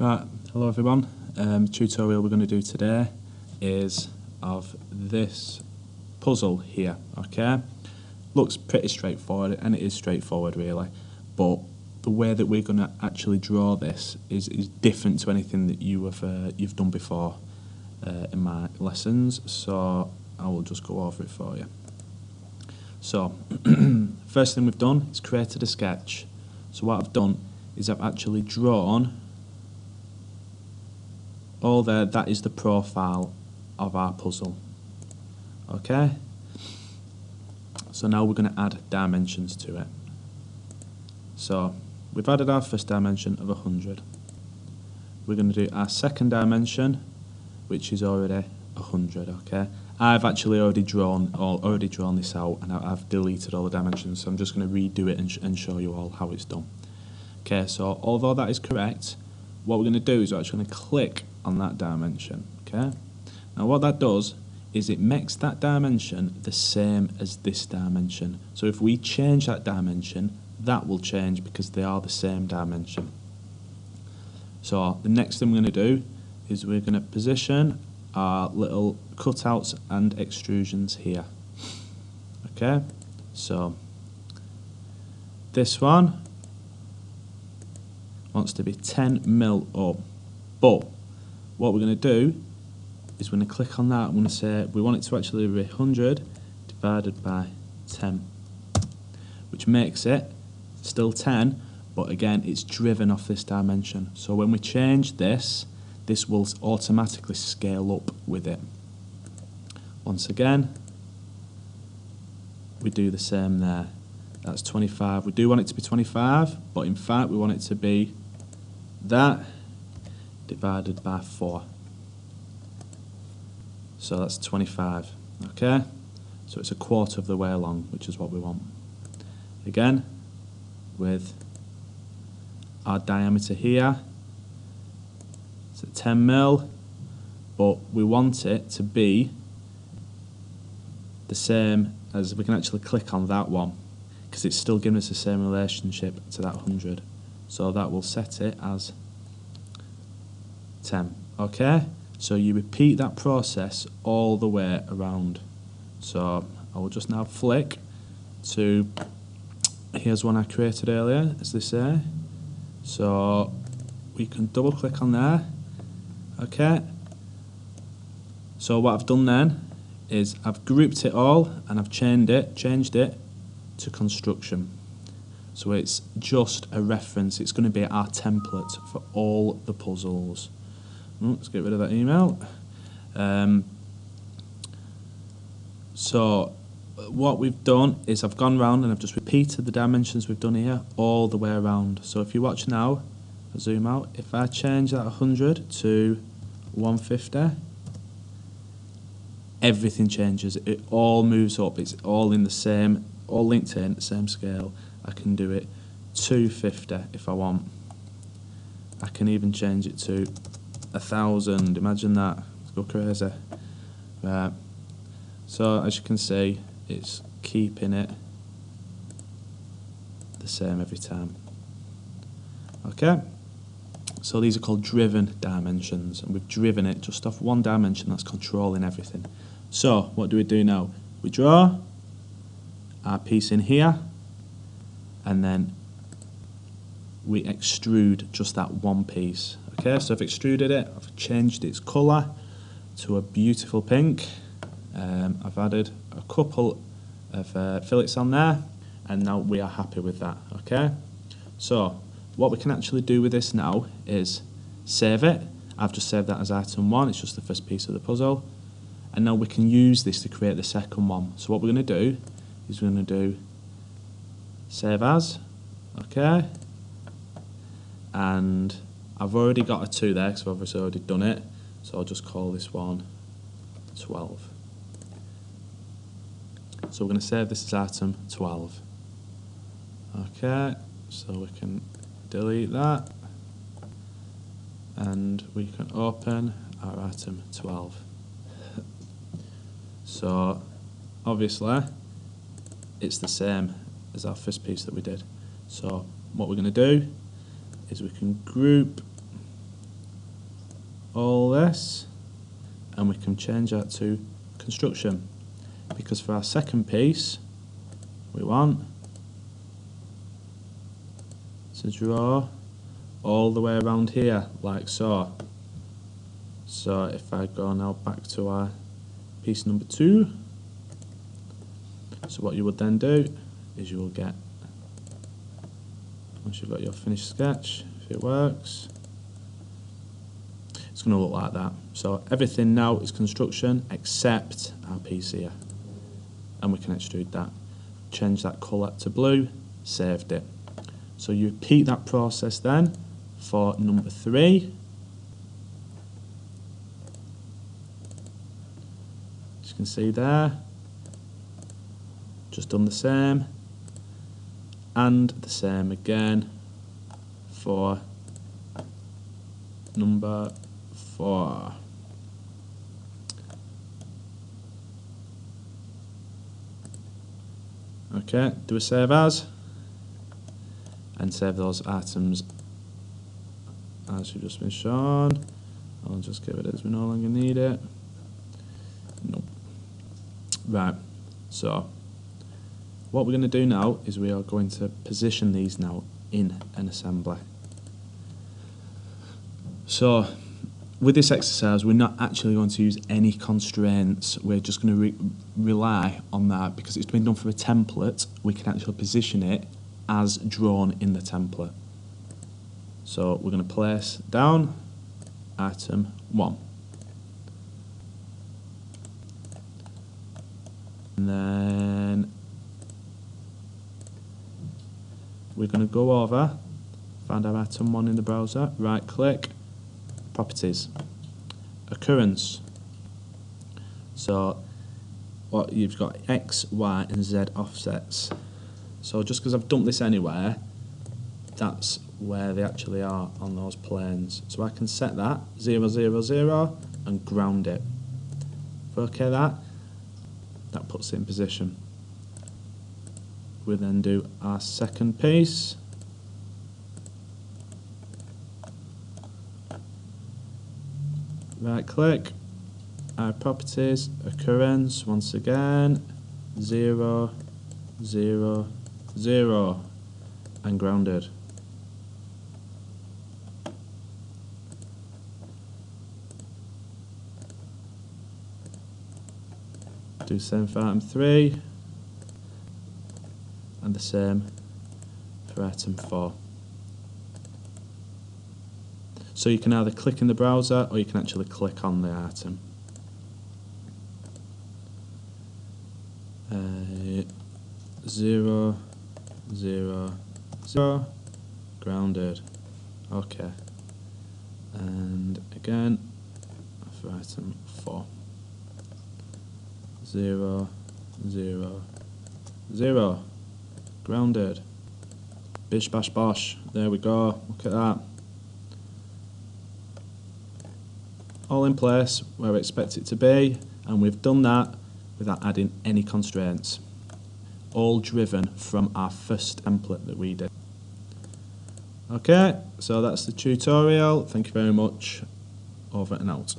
Right, hello everyone. Tutorial we're going to do today is of this puzzle here, okay? Looks pretty straightforward, and it is straightforward really, but the way that we're going to actually draw this is different to anything that you've done before in my lessons, so I will just go over it for you. So, first thing we've done is created a sketch. So what I've done is I've actually drawn all there, that is the profile of our puzzle. Okay? So now we're going to add dimensions to it. So we've added our first dimension of 100. We're going to do our second dimension, which is already 100, okay? I've actually already drawn this out, and I've deleted all the dimensions, so I'm just going to redo it and show you all how it's done. Okay, so although that is correct, what we're going to do is we're actually going to click on that dimension, okay? Now what that does is it makes that dimension the same as this dimension. So if we change that dimension, that will change because they are the same dimension. So the next thing we're going to do is we're going to position our little cutouts and extrusions here. Okay, so this one wants to be 10 mil up, but what we're going to do is we're going to click on that. I'm going to say we want it to actually be 100 divided by 10, which makes it still 10, but again it's driven off this dimension. So when we change this, this will automatically scale up with it. Once again, we do the same there. That's 25. We do want it to be 25, but in fact we want it to be that divided by 4. So that's 25, okay? So it's a quarter of the way along, which is what we want. Again, with our diameter here, it's at 10 mil, but we want it to be the same as, we can actually click on that one, because it's still giving us the same relationship to that 100. So that will set it as 10, okay? So you repeat that process all the way around. So I will just now flick to, here's one I created earlier, as they say. So we can double click on there, okay? So what I've done then is I've grouped it all and I've changed it to construction. So it's just a reference, it's going to be our template for all the puzzles. Let's get rid of that email. So what we've done is I've gone round and I've just repeated the dimensions we've done here all the way around. So if you watch now, I zoom out, if I change that 100 to 150, everything changes, it all moves up, it's all in the same, all linked in the same scale. I can do it 250 if I want. I can even change it to 1,000, imagine that, let's go crazy. Right. So as you can see, it's keeping it the same every time. Okay, so these are called driven dimensions, and we've driven it just off one dimension that's controlling everything. So what do we do now? We draw our piece in here, and then we extrude just that one piece. Okay, so I've extruded it, I've changed its colour to a beautiful pink. I've added a couple of fillets on there, and now we are happy with that. Okay, so what we can actually do with this now is save it. I've just saved that as item 1, it's just the first piece of the puzzle, and now we can use this to create the second one. So what we're going to do is we're going to do save as, okay, and I've already got a 2 there because I've obviously already done it, so I'll just call this one 12. So we're going to save this as item 12. Okay, so we can delete that, and we can open our item 12. So obviously it's the same as our first piece that we did. So what we're going to do is we can group all this, and we can change that to construction, because for our second piece we want to draw all the way around here like so. So if I go now back to our piece number 2, so what you would then do is you will get, once you've got your finished sketch, if it works, it's going to look like that. So everything now is construction except our piece here, and we can extrude that. Change that colour to blue, saved it. So you repeat that process then for number 3. As you can see there, just done the same, and the same again for number 4. Okay, do a save as, and save those items as you've just been shown. I'll just give it as we no longer need it. Nope. Right, so what we're going to do now is we are going to position these now in an assembly. So with this exercise we're not actually going to use any constraints, we're just going to rely on that because it's been done for a template. We can actually position it as drawn in the template. So we're going to place down item 1. And then we're going to go over, find our item 1 in the browser, right click, properties, occurrence. So what you've got X, Y and Z offsets. So just because I've dumped this anywhere, that's where they actually are on those planes. So I can set that 0, 0, 0 and ground it. If we OK that puts it in position. We then do our second piece. Right click, our properties, occurrence, once again, 0, 0, 0 and grounded. Do the same for item 3 and the same for item 4. So you can either click in the browser or you can actually click on the item. 0, 0, 0, grounded. Okay. And again for item 4. 0, 0, 0, grounded. Bish bash bosh. There we go. Look at that. All in place where we expect it to be, and we've done that without adding any constraints. All driven from our first template that we did. Okay, so that's the tutorial. Thank you very much. Over and out.